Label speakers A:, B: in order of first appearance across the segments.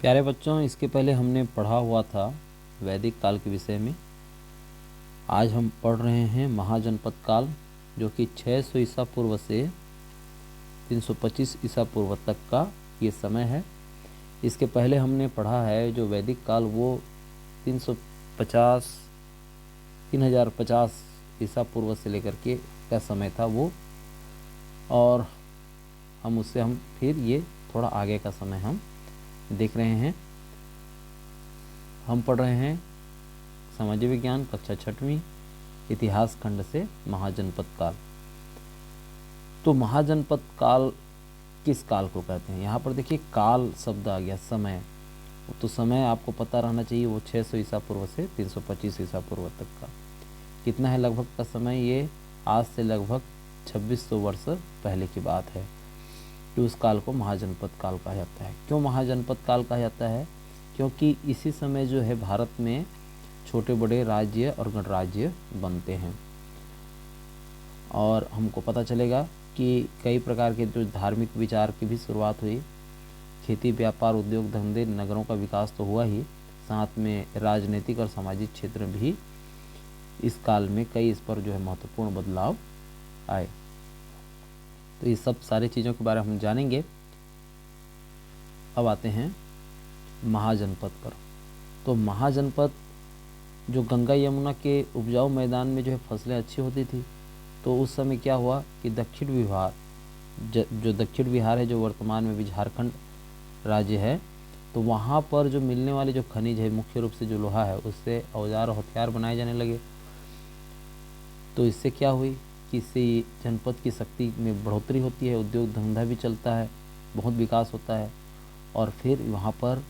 A: प्यारे बच्चों, इसके पहले हमने पढ़ा हुआ था वैदिक काल के विषय में। आज हम पढ़ रहे हैं महाजनपद काल, जो कि 600 ईसा पूर्व से 325 ईसा पूर्व तक का ये समय है। इसके पहले हमने पढ़ा है जो वैदिक काल वो 3050 ईसा पूर्व से लेकर के का समय था वो, और हम फिर ये थोड़ा आगे का समय हम देख रहे हैं। हम पढ़ रहे हैं सामाजिक विज्ञान कक्षा 6वीं इतिहास खंड से महाजनपद काल। तो महाजनपद काल किस काल को कहते हैं? यहाँ पर देखिए काल शब्द आ गया, समय। तो समय आपको पता रहना चाहिए, वो 600 ईसा पूर्व से 325 ईसा पूर्व तक का कितना है लगभग का समय। ये आज से लगभग 2600 वर्ष पहले की बात है कि उस काल को महाजनपद काल कहा जाता है। क्यों महाजनपद काल कहा जाता है? क्योंकि इसी समय जो है भारत में छोटे बड़े राज्य और गणराज्य बनते हैं, और हमको पता चलेगा कि कई प्रकार के जो धार्मिक विचार की भी शुरुआत हुई। खेती, व्यापार, उद्योग धंधे, नगरों का विकास तो हुआ ही, साथ में राजनीतिक और सामाजिक क्षेत्र भी इस काल में कई इस पर जो है महत्वपूर्ण बदलाव आए। तो ये सब सारी चीज़ों के बारे में हम जानेंगे। अब आते हैं महाजनपद पर। तो महाजनपद जो गंगा यमुना के उपजाऊ मैदान में जो है फसलें अच्छी होती थी, तो उस समय क्या हुआ कि दक्षिण बिहार, जो दक्षिण बिहार है, जो वर्तमान में भी झारखंड राज्य है, तो वहाँ पर जो मिलने वाले जो खनिज है, मुख्य रूप से जो लोहा है, उससे औजार और हथियार बनाए जाने लगे। तो इससे क्या हुई कि इससे जनपद की शक्ति में बढ़ोतरी होती है, उद्योग धंधा भी चलता है, बहुत विकास होता है, और फिर वहाँ पर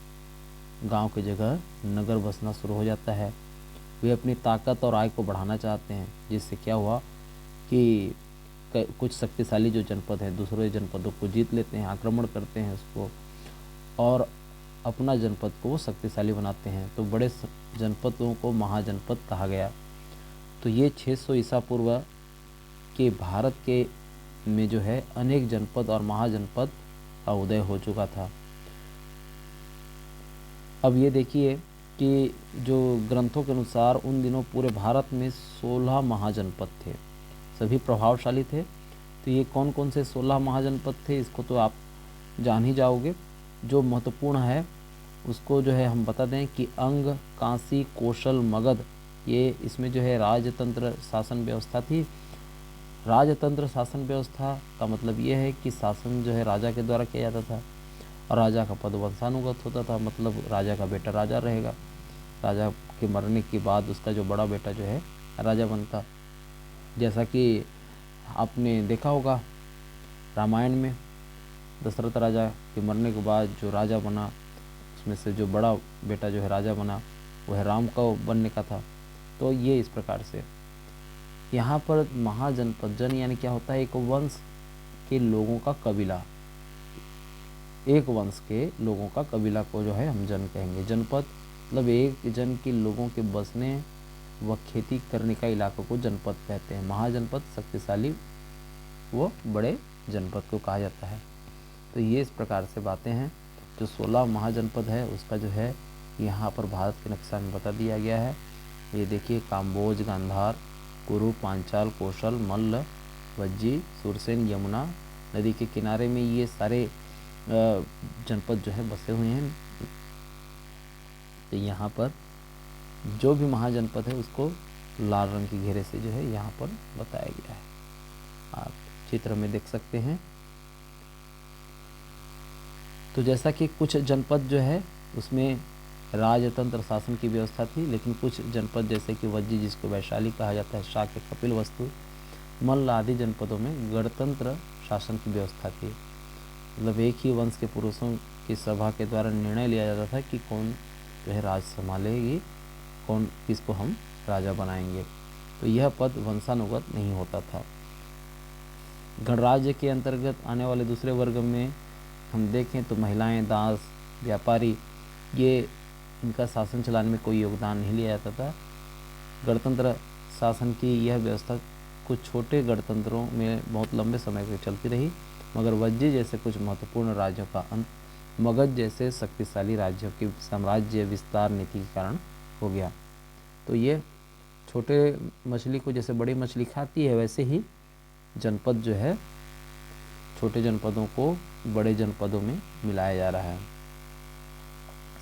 A: गांव की जगह नगर बसना शुरू हो जाता है। वे अपनी ताकत और आय को बढ़ाना चाहते हैं, जिससे क्या हुआ कि कुछ शक्तिशाली जो जनपद है दूसरे जनपदों को जीत लेते हैं, आक्रमण करते हैं उसको, और अपना जनपद को वो शक्तिशाली बनाते हैं। तो बड़े जनपदों को महाजनपद कहा गया। तो ये 600 ईसा पूर्व के भारत के में जो है अनेक जनपद और महाजनपद का उदय हो चुका था। अब ये देखिए कि जो ग्रंथों के अनुसार उन दिनों पूरे भारत में 16 महाजनपद थे, सभी प्रभावशाली थे। तो ये कौन कौन से 16 महाजनपद थे, इसको तो आप जान ही जाओगे। जो महत्वपूर्ण है उसको जो है हम बता दें कि अंग, कांसी, कौशल, मगध, ये इसमें जो है राजतंत्र शासन व्यवस्था थी। राजतंत्र शासन व्यवस्था का मतलब ये है कि शासन जो है राजा के द्वारा किया जाता था, और राजा का पद वंशानुगत होता था, मतलब राजा का बेटा राजा रहेगा। राजा के मरने के बाद उसका जो बड़ा बेटा जो है राजा बनता। जैसा कि आपने देखा होगा रामायण में, दशरथ राजा के मरने के बाद जो राजा बना, उसमें से जो बड़ा बेटा जो है राजा बना, वह राम का बनने का था। तो ये इस प्रकार से यहाँ पर महाजनपद, जन यानी क्या होता है? एक वंश के लोगों का कबीला, एक वंश के लोगों का कबीला को जो है हम जन कहेंगे। जनपद मतलब एक जन के लोगों के बसने व खेती करने का इलाकों को जनपद कहते हैं। महाजनपद शक्तिशाली वो बड़े जनपद को कहा जाता है। तो ये इस प्रकार से बातें हैं। जो 16 महाजनपद है उसका जो है यहाँ पर भारत के नक्शा में बता दिया गया है। ये देखिए, काम्बोज, गांधार, कुरु, पांचाल, कौशल, मल्ल, वज्जी, सुरसेन, यमुना नदी के किनारे में ये सारे जनपद जो है बसे हुए हैं। तो यहाँ पर जो भी महाजनपद है उसको लाल रंग के घेरे से जो है यहाँ पर बताया गया है, आप चित्र में देख सकते हैं। तो जैसा कि कुछ जनपद जो है उसमें राजतंत्र शासन की व्यवस्था थी, लेकिन कुछ जनपद जैसे कि वज्जी, जिसको वैशाली कहा जाता है, शाक्य, कपिलवस्तु, मल्ल आदि जनपदों में गणतंत्र शासन की व्यवस्था थी। मतलब एक ही वंश के पुरुषों की सभा के द्वारा निर्णय लिया जाता था कि कौन जो है राज संभालेगी, कौन किसको हम राजा बनाएंगे। तो यह पद वंशानुगत नहीं होता था। गणराज्य के अंतर्गत आने वाले दूसरे वर्ग में हम देखें तो महिलाएं, दास, व्यापारी, ये इनका शासन चलाने में कोई योगदान नहीं लिया जाता था। गणतंत्र शासन की यह व्यवस्था कुछ छोटे गणतंत्रों में बहुत लंबे समय तक चलती रही, मगर वज्जी जैसे कुछ महत्वपूर्ण राज्यों का मगध जैसे शक्तिशाली राज्यों की साम्राज्य विस्तार नीति के कारण हो गया। तो ये छोटे मछली को जैसे बड़ी मछली खाती है, वैसे ही जनपद जो है छोटे जनपदों को बड़े जनपदों में मिलाया जा रहा है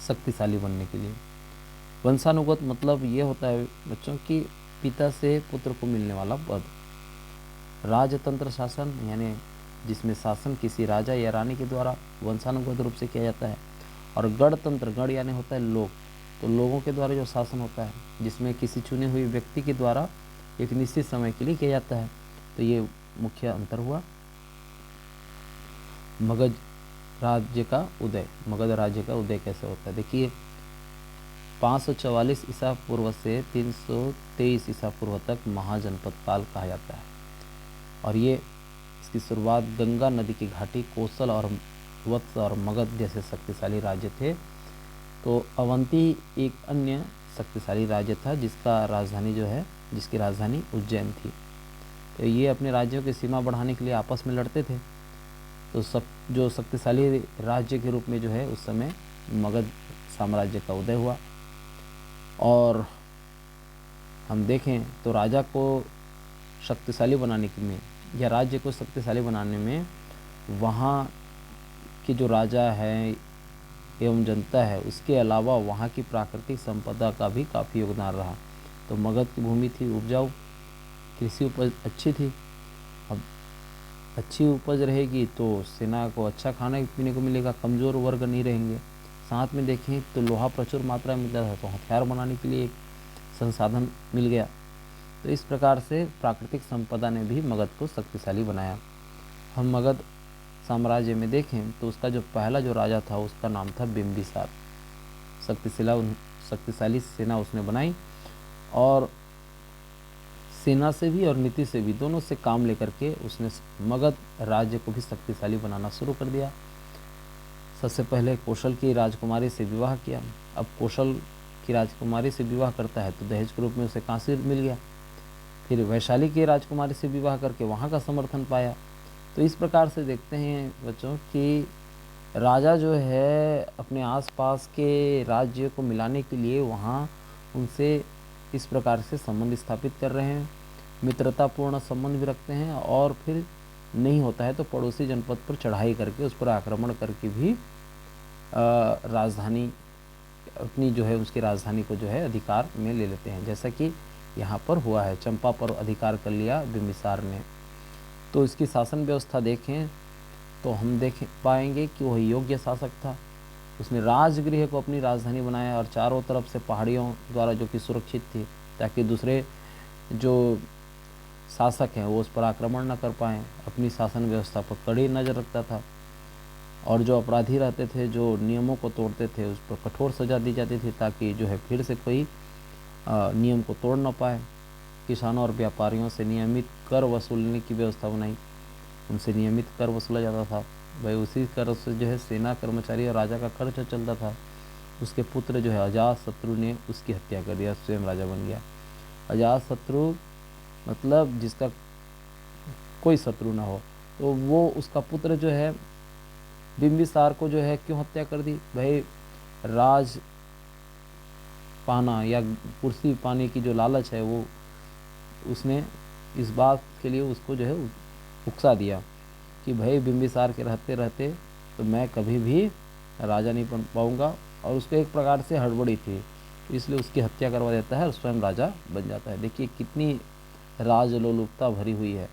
A: शक्तिशाली बनने के लिए। वंशानुगत मतलब ये होता है बच्चों की पिता से पुत्र को मिलने वाला पद। राजतंत्र शासन यानी जिसमें शासन किसी राजा या रानी के द्वारा वंशानुगत रूप से किया जाता है। और गणतंत्र, गण यानी होता है लोग, तो लोगों के द्वारा जो शासन होता है जिसमें किसी चुने हुए व्यक्ति के द्वारा एक निश्चित समय के लिए किया जाता है। तो ये मुख्य अंतर हुआ। मगध राज्य का उदय, मगध राज्य का उदय कैसे होता है देखिए, 544 ईसा पूर्व से 323 ईसा पूर्व तक महाजनपद काल कहा जाता है। और ये इसकी शुरुआत गंगा नदी की घाटी, कौशल और वत्स और मगध जैसे शक्तिशाली राज्य थे। तो अवंती एक अन्य शक्तिशाली राज्य था जिसकी राजधानी उज्जैन थी। तो ये अपने राज्यों की सीमा बढ़ाने के लिए आपस में लड़ते थे। तो जो शक्तिशाली राज्य के रूप में जो है उस समय मगध साम्राज्य का उदय हुआ। और हम देखें तो राजा को शक्तिशाली बनाने में या राज्य को शक्तिशाली बनाने में वहाँ के जो राजा है एवं जनता है उसके अलावा वहाँ की प्राकृतिक संपदा का भी काफ़ी योगदान रहा। तो मगध की भूमि थी उपजाऊ, कृषि उपज अच्छी थी। अब अच्छी उपज रहेगी तो सेना को अच्छा खाने पीने को मिलेगा, कमज़ोर वर्ग नहीं रहेंगे। साथ में देखें तो लोहा प्रचुर मात्रा में मिलता था, तो हथियार बनाने के लिए एक संसाधन मिल गया। तो इस प्रकार से प्राकृतिक संपदा ने भी मगध को शक्तिशाली बनाया। हम मगध साम्राज्य में देखें तो उसका जो पहला जो राजा था उसका नाम था बिंबिसार। शक्तिशाली सेना उसने बनाई और सेना से भी और नीति से भी, दोनों से काम लेकर के उसने मगध राज्य को भी शक्तिशाली बनाना शुरू कर दिया। सबसे पहले कौशल की राजकुमारी से विवाह किया। अब कौशल की राजकुमारी से विवाह करता है तो दहेज के रूप में उसे कांसी मिल गया। फिर वैशाली की राजकुमारी से विवाह करके वहाँ का समर्थन पाया। तो इस प्रकार से देखते हैं बच्चों कि राजा जो है अपने आसपास के राज्य को मिलाने के लिए वहाँ उनसे इस प्रकार से संबंध स्थापित कर रहे हैं, मित्रतापूर्ण संबंध भी रखते हैं। और फिर नहीं होता है तो पड़ोसी जनपद पर चढ़ाई करके उस पर आक्रमण करके भी राजधानी अपनी जो है उसकी राजधानी को जो है अधिकार में ले लेते हैं, जैसा कि यहाँ पर हुआ है। चंपा पर अधिकार कर लिया बिंबिसार ने। तो इसकी शासन व्यवस्था देखें तो हम देख पाएंगे कि वह योग्य शासक था। उसने राजगृह को अपनी राजधानी बनाया और चारों तरफ से पहाड़ियों द्वारा जो कि सुरक्षित थी, ताकि दूसरे जो शासक हैं वो उस पर आक्रमण न कर पाएँ। अपनी शासन व्यवस्था पर कड़ी नज़र रखता था और जो अपराधी रहते थे, जो नियमों को तोड़ते थे, उस पर कठोर सज़ा दी जाती थी ताकि जो है फिर से कोई नियम को तोड़ न पाए। किसानों और व्यापारियों से नियमित कर वसूलने की व्यवस्था बनाई, उनसे नियमित कर वसूला जाता था। भाई उसी कर से जो है सेना, कर्मचारी और राजा का खर्च चलता था। उसके पुत्र जो है अजातशत्रु ने उसकी हत्या कर दिया, स्वयं राजा बन गया। अजातशत्रु मतलब जिसका कोई शत्रु ना हो, तो वो उसका पुत्र जो है बिंबिसार को जो है क्यों हत्या कर दी? भाई राज पाना या कुर्सी पाने की जो लालच है वो उसने इस बात के लिए उसको जो है उकसा दिया कि भाई बिंबिसार के रहते रहते तो मैं कभी भी राजा नहीं बन पाऊँगा। और उसको एक प्रकार से हड़बड़ी थी, तो इसलिए उसकी हत्या करवा देता है और स्वयं राजा बन जाता है। देखिए कितनी राजलोलुपता भरी हुई है।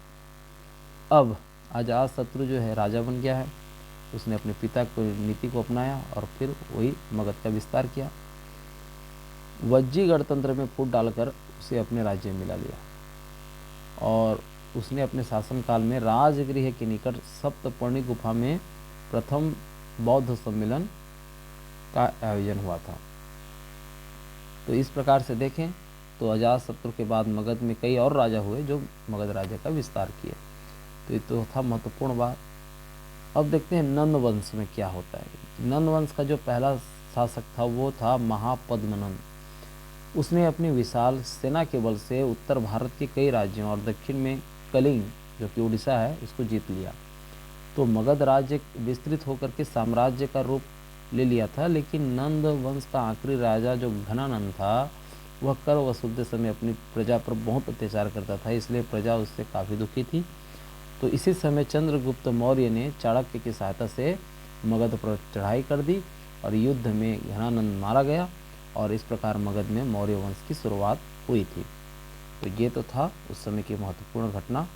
A: अब अजातशत्रु जो है राजा बन गया है, उसने अपने पिता की नीति को अपनाया और फिर वही मगध का विस्तार किया। वज्जी गणतंत्र में फूट डालकर उसे अपने राज्य में मिला लिया और उसने अपने शासनकाल में राजगृह के निकट सप्तपर्णी गुफा में प्रथम बौद्ध सम्मेलन का आयोजन हुआ था। तो इस प्रकार से देखें तो अजातशत्रु के बाद मगध में कई और राजा हुए जो मगध राज्य का विस्तार किए। तो ये तो था महत्वपूर्ण बात। अब देखते हैं नंद वंश में क्या होता है। नंद वंश का जो पहला शासक था वो था महापद्मनंद। उसने अपनी विशाल सेना के बल से उत्तर भारत के कई राज्यों और दक्षिण में कलिंग जो कि उड़ीसा है उसको जीत लिया। तो मगध राज्य विस्तृत होकर के साम्राज्य का रूप ले लिया था, लेकिन नंद वंश का आखिरी राजा जो घनानंद था वह कर वसूलते समय अपनी प्रजा पर बहुत अत्याचार करता था, इसलिए प्रजा उससे काफ़ी दुखी थी। तो इसी समय चंद्रगुप्त मौर्य ने चाणक्य की सहायता से मगध पर चढ़ाई कर दी और युद्ध में घनानंद मारा गया और इस प्रकार मगध में मौर्य वंश की शुरुआत हुई थी। तो ये तो था उस समय की महत्वपूर्ण घटना।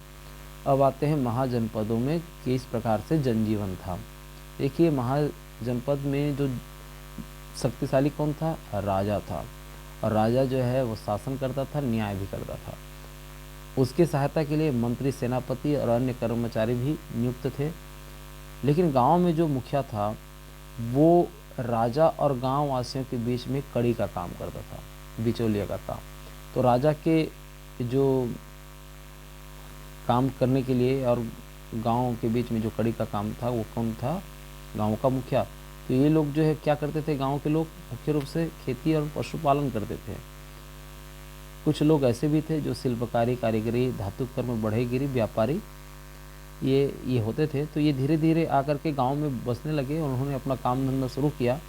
A: अब आते हैं महाजनपदों में किस प्रकार से जनजीवन था। देखिए, महाजनपद में जो शक्तिशाली कौन था? राजा था। और राजा जो है वो शासन करता था, न्याय भी करता था। उसकी सहायता के लिए मंत्री, सेनापति और अन्य कर्मचारी भी नियुक्त थे। लेकिन गांव में जो मुखिया था वो राजा और गांव वासियों के बीच में कड़ी का काम करता था, बिचौलिया का काम। तो राजा के जो काम करने के लिए और गांव के बीच में जो कड़ी का काम था वो कौन था? गांव का मुखिया। तो ये लोग जो है क्या करते थे? गांव के लोग मुख्य रूप से खेती और पशुपालन करते थे। कुछ लोग ऐसे भी थे जो शिल्पकारी, कारीगरी, धातु कर्म, बढ़ईगिरी, व्यापारी ये होते थे। तो ये धीरे धीरे आकर के गांव में बसने लगे और उन्होंने अपना काम धंधा शुरू किया।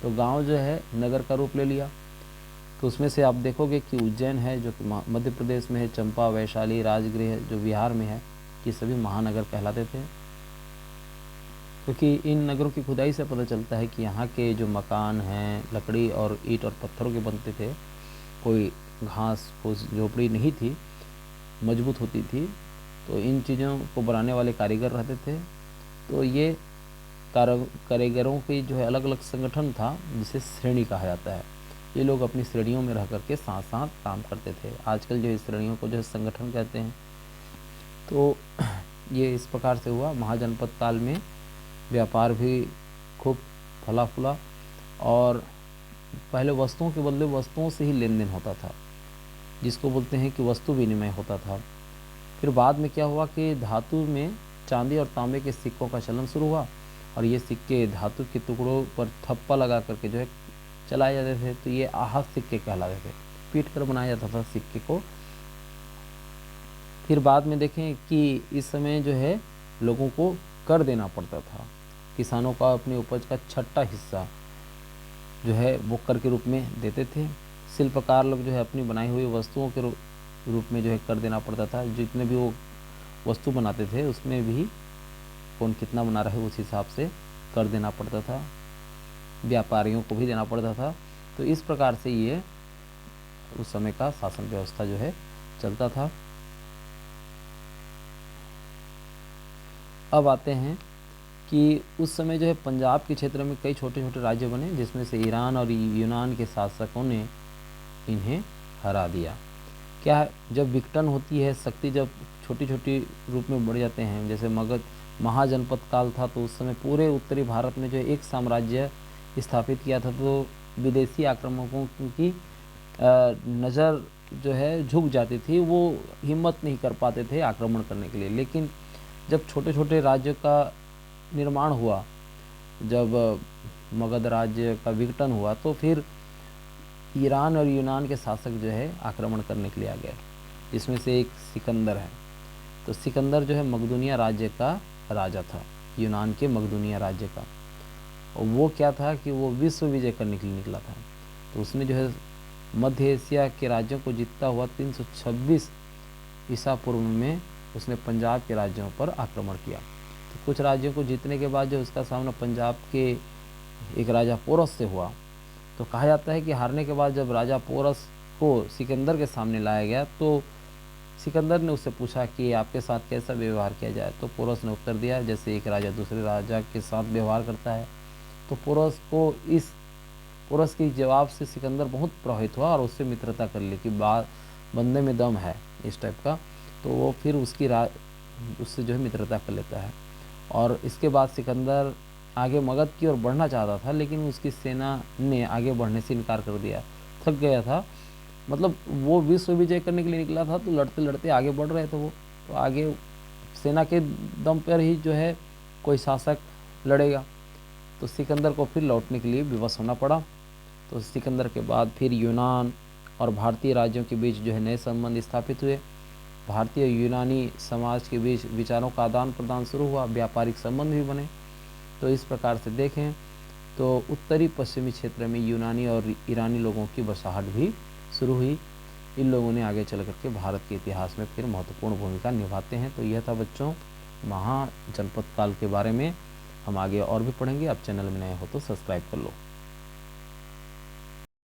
A: तो गांव जो है नगर का रूप ले लिया। तो उसमें से आप देखोगे कि उज्जैन है जो कि मध्य प्रदेश में है, चंपा, वैशाली, राजगृह जो बिहार में है, ये सभी महानगर कहलाते थे। क्योंकि इन नगरों की खुदाई से पता चलता है कि यहाँ के जो मकान हैं लकड़ी और ईंट और पत्थरों के बनते थे, कोई घास फूस झोपड़ी नहीं थी, मजबूत होती थी। तो इन चीज़ों को बनाने वाले कारीगर रहते थे। तो ये कारीगरों की जो है अलग अलग संगठन था जिसे श्रेणी कहा जाता है। ये लोग अपनी श्रेणियों में रह करके साथ साथ काम करते थे। आजकल जो इस श्रेणियों को जो है संगठन कहते हैं। तो ये इस प्रकार से हुआ। महाजनपद काल में व्यापार भी खूब फला फूला और पहले वस्तुओं के बदले वस्तुओं से ही लेन देन होता था, जिसको बोलते हैं कि वस्तु विनिमय होता था। फिर बाद में क्या हुआ कि धातु में चांदी और तांबे के सिक्कों का चलन शुरू हुआ और ये सिक्के धातु के टुकड़ों पर थप्पा लगा करके जो है चलाए जाते थे। तो ये आहत सिक्के कहलाते थे, पीट कर बनाया जाता था सिक्के को। फिर बाद में देखें कि इस समय जो है लोगों को कर देना पड़ता था। किसानों का अपनी उपज का छठा हिस्सा जो है वो कर के रूप में देते थे। शिल्पकार लोग जो है अपनी बनाई हुई वस्तुओं के रूप में जो है कर देना पड़ता था। जितने भी वो वस्तु बनाते थे उसमें भी कौन कितना बना रहे उस हिसाब से कर देना पड़ता था। व्यापारियों को भी देना पड़ता था। तो इस प्रकार से ये उस समय का शासन व्यवस्था जो है चलता था। अब आते हैं कि उस समय जो है पंजाब के क्षेत्र में कई छोटे छोटे राज्य बने, जिसमें से ईरान और यूनान के शासकों ने इन्हें हरा दिया। क्या है, जब विघटन होती है, शक्ति जब छोटी छोटी रूप में बढ़ जाते हैं, जैसे मगध महाजनपद काल था तो उस समय पूरे उत्तरी भारत में जो है एक साम्राज्य स्थापित किया था। तो विदेशी आक्रामकों की नज़र जो है झुक जाती थी, वो हिम्मत नहीं कर पाते थे आक्रमण करने के लिए। लेकिन जब छोटे छोटे राज्यों का निर्माण हुआ, जब मगध राज्य का विघटन हुआ, तो फिर ईरान और यूनान के शासक जो है आक्रमण करने के लिए आ गए, जिसमें से एक सिकंदर है। तो सिकंदर जो है मकदूनिया राज्य का राजा था, यूनान के मकदूनिया राज्य का। और वो क्या था कि वो विश्व विजय करने के लिए निकला था। तो उसने जो है मध्य एशिया के राज्यों को जीतता हुआ 326 ईसा पूर्व में उसने पंजाब के राज्यों पर आक्रमण किया। तो कुछ राज्यों को जीतने के बाद जो उसका सामना पंजाब के एक राजा पोरस से हुआ। तो कहा जाता है कि हारने के बाद जब राजा पोरस को सिकंदर के सामने लाया गया तो सिकंदर ने उससे पूछा कि आपके साथ कैसा व्यवहार किया जाए। तो पोरस ने उत्तर दिया जैसे एक राजा दूसरे राजा के साथ व्यवहार करता है। तो पोरस के जवाब से सिकंदर बहुत प्रभावित हुआ और उससे मित्रता कर ली कि बंदे में दम है इस टाइप का। तो वो फिर उससे जो है मित्रता कर लेता है। और इसके बाद सिकंदर आगे मगध की ओर बढ़ना चाहता था, लेकिन उसकी सेना ने आगे बढ़ने से इनकार कर दिया, थक गया था। मतलब वो विश्व विजय करने के लिए निकला था, तो लड़ते लड़ते आगे बढ़ रहे थे वो। तो आगे सेना के दम पर ही जो है कोई शासक लड़ेगा। तो सिकंदर को फिर लौटने के लिए विवश होना पड़ा। तो सिकंदर के बाद फिर यूनान और भारतीय राज्यों के बीच जो है नए संबंध स्थापित हुए। भारतीय और यूनानी समाज के बीच विचारों का आदान प्रदान शुरू हुआ, व्यापारिक संबंध भी बने। तो इस प्रकार से देखें तो उत्तरी पश्चिमी क्षेत्र में यूनानी और ईरानी लोगों की बसाहट भी शुरू हुई। इन लोगों ने आगे चल करके भारत के इतिहास में फिर महत्वपूर्ण भूमिका निभाते हैं। तो यह था बच्चों महाजनपद काल के बारे में। हम आगे और भी पढ़ेंगे। आप चैनल में नए हो तो सब्सक्राइब कर लो।